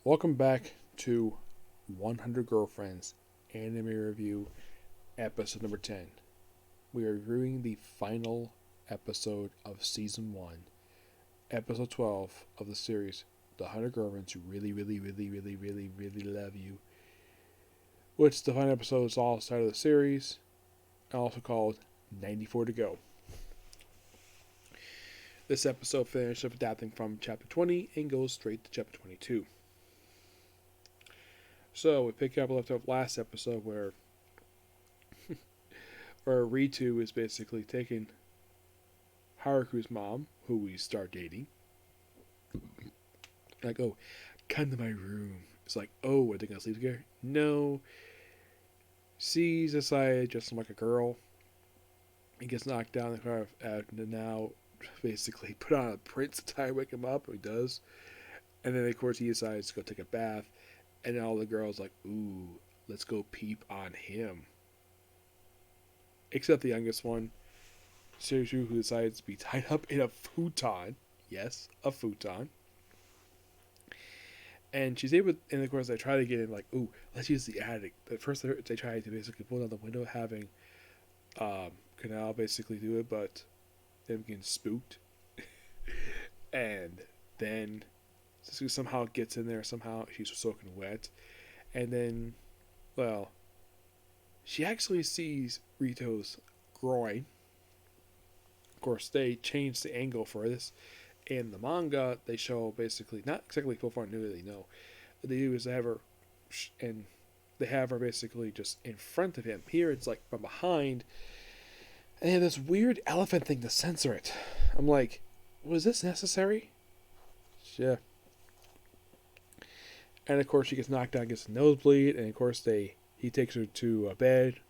Welcome back to 100 Girlfriends Anime Review, episode number 10. We are reviewing the final episode of season 1, episode 12 of the series, The 100 Girlfriends Who Really Love You, which the final episode is all side of the series, also called 94 to Go. This episode finished up adapting from chapter 20 and goes straight to chapter 22. So we pick up left off last episode where Ritu is basically taking Haruku's mom, who we start dating. Like, oh, come to my room. It's like, oh, are they gonna sleep together? No. She's decided just like a girl. He gets knocked down and now basically put on a prince to try to wake him up. He does. And then of course he decides to go take a bath. And then all the girls like, ooh, let's go peep on him. Except the youngest one, Seiju, who decides to be tied up in a futon. Yes, a futon. And she's able, and of course they try to get in like, ooh, let's use the attic. But first they try to basically pull down the window, having Canal basically do it, but them getting spooked. And then Sasuke somehow gets in there, somehow she's soaking wet. And then, well, she actually sees Rito's groin. Of course, they change the angle for this. In the manga, they show basically, not exactly full front nudity, no. What they do is they have her, and they have her basically just in front of him. Here it's like from behind, and they have this weird elephant thing to censor it. I'm like, was this necessary? Yeah. And of course, she gets knocked down, gets a nosebleed, and of course, he takes her to a bed.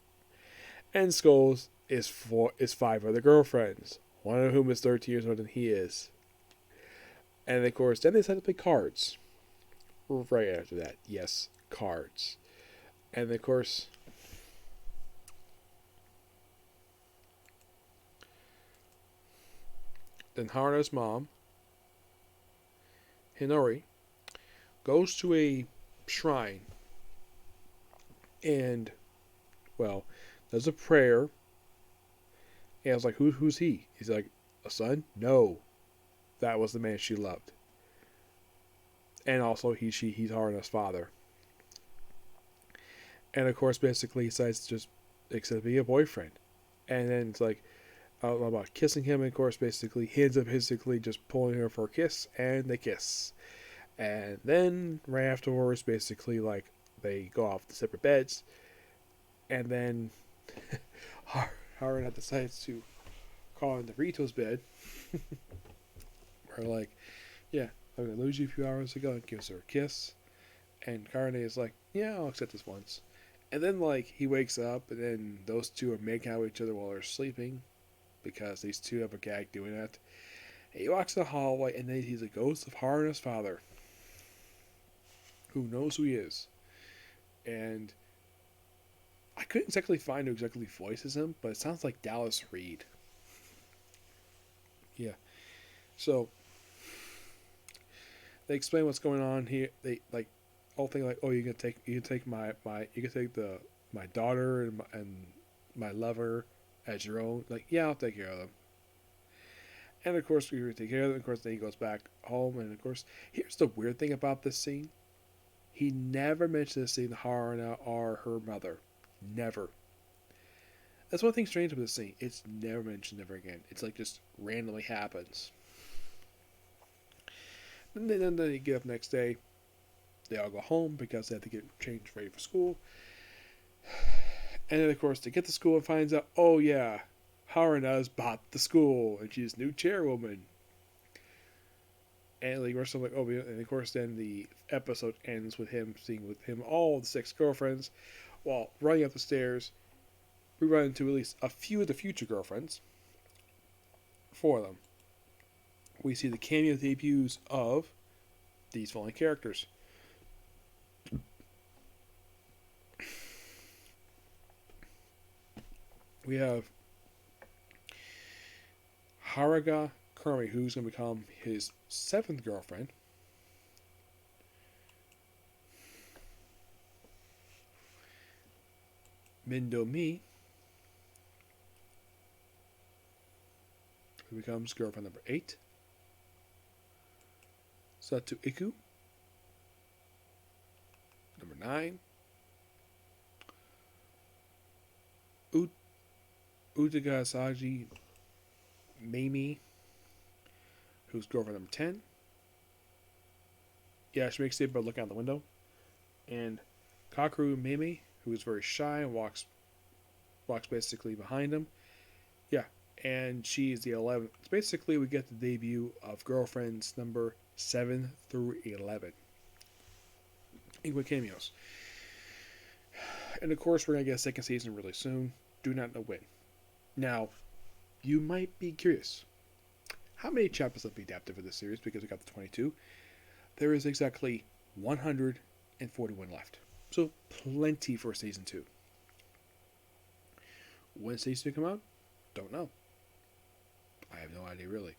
And Skulls is 5 other girlfriends, one of whom is 13 years older than he is. And of course, then they decide to play cards. Right after that, yes, cards. And of course, then Haruna's mom, Hinori, goes to a shrine and, well, does a prayer. And I was like, who's he? He's like, a son? No. That was the man she loved. And also, he's Haruna's father. And of course, basically, he decides to just accept being a boyfriend. And then it's like, about kissing him, and of course, basically, he ends up basically just pulling her for a kiss, and they kiss. And then, right afterwards, basically, like, they go off to separate beds. And then, Haruna decides to crawl into Rito's bed. Or, like, yeah, I'm going to lose you a few hours ago, and gives her a kiss. And Karane is like, yeah, I'll accept this once. And then, like, he wakes up, and then those two are making out with each other while they're sleeping. Because these two have a gag doing that. And he walks in the hallway, and then he's a ghost of Haruna's father, who knows who he is. And I couldn't exactly find who exactly voices him, but it sounds like Dallas Reed. Yeah. So they explain what's going on here. They like all thing like, oh, you can take my daughter and my lover as your own. Like, yeah, I'll take care of them. And of course, we take care of them. Of course, then he goes back home. And of course, here's the weird thing about this scene: he never mentions this scene Haruna or her mother. Never. That's one thing strange about this scene. It's never mentioned ever again. It's like just randomly happens. And then they get up next day. They all go home because they have to get changed ready for school. And then, of course, they get to school and finds out, oh yeah, Haruna's bought the school and she's new chairwoman. And like, we're like, oh, and of course, then the episode ends with him seeing with him all the 6 girlfriends while running up the stairs. We run into at least a few of the future girlfriends. 4 of them. We see the cameo debuts of these following characters. We have Haruka Kurami, who's going to become his 7th girlfriend. Mindomi, who becomes girlfriend number 8. Satu Iku, number 9. Utaga Saji Mamie, who's girlfriend number 10. Yeah, she makes it by looking out the window. And Kakeru Mamie, who is very shy and walks basically behind him. Yeah, and she is the 11th. Basically, we get the debut of girlfriends number 7 through 11. In quick cameos. And of course, we're going to get a second season really soon. Do not know when. Now, you might be curious. How many chapters have been adapted for this series? Because we got the 22. There is exactly 141 left. So, plenty for season 2. When season 2 come out? Don't know. I have no idea, really.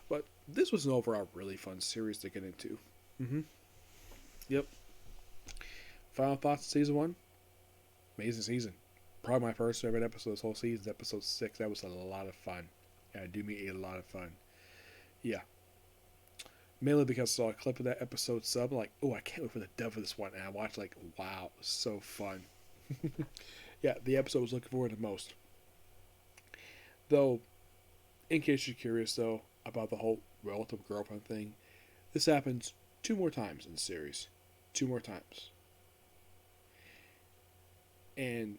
But this was an overall really fun series to get into. Yep. Final thoughts on season 1? Amazing season. Probably my first favorite episode of this whole season is episode 6. That was a lot of fun. Yeah, I do mean a lot of fun. Yeah. Mainly because I saw a clip of that episode sub. I'm like, oh, I can't wait for the dub for this one. And I watched like, wow, so fun. Yeah, the episode I was looking forward to most. Though, in case you're curious though, about the whole relative girlfriend thing, this happens 2 more times in the series. 2 more times. And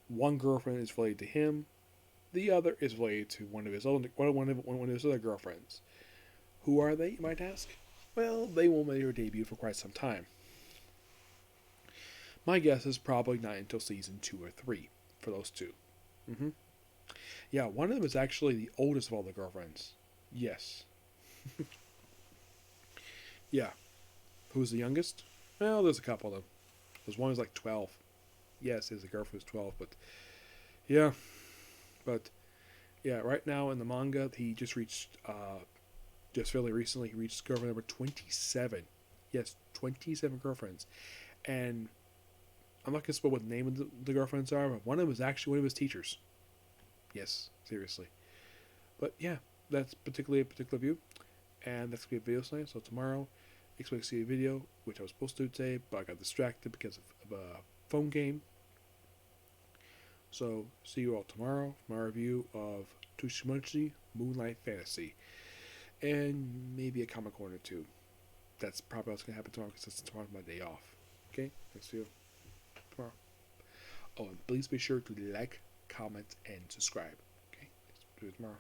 one girlfriend is related to him. The other is related to one of his other girlfriends. Who are they, you might ask? Well, they won't make their debut for quite some time. My guess is probably not until season 2 or 3 for those 2. Yeah, one of them is actually the oldest of all the girlfriends. Yes. Yeah. Who's the youngest? Well, there's a couple of them. There's one who's like 12. Yes, there's a girlfriend who's 12, but yeah. But yeah, right now in the manga, he just reached, just fairly recently, he reached girlfriend number 27. Yes, 27 girlfriends. And I'm not going to spoil what the name of the girlfriends are, but one of them is actually one of his teachers. Yes, seriously. But yeah, that's particularly a particular view. And that's going to be a video tonight. So tomorrow, expect to see a video, which I was supposed to do today, but I got distracted because of a phone game. So, see you all tomorrow for my review of Tushimuchi Moonlight Fantasy. And maybe a comic corner too. That's probably what's going to happen tomorrow because tomorrow's my day off. Okay? Let's see you tomorrow. Oh, and please be sure to like, comment, and subscribe. Okay? Let's do it tomorrow.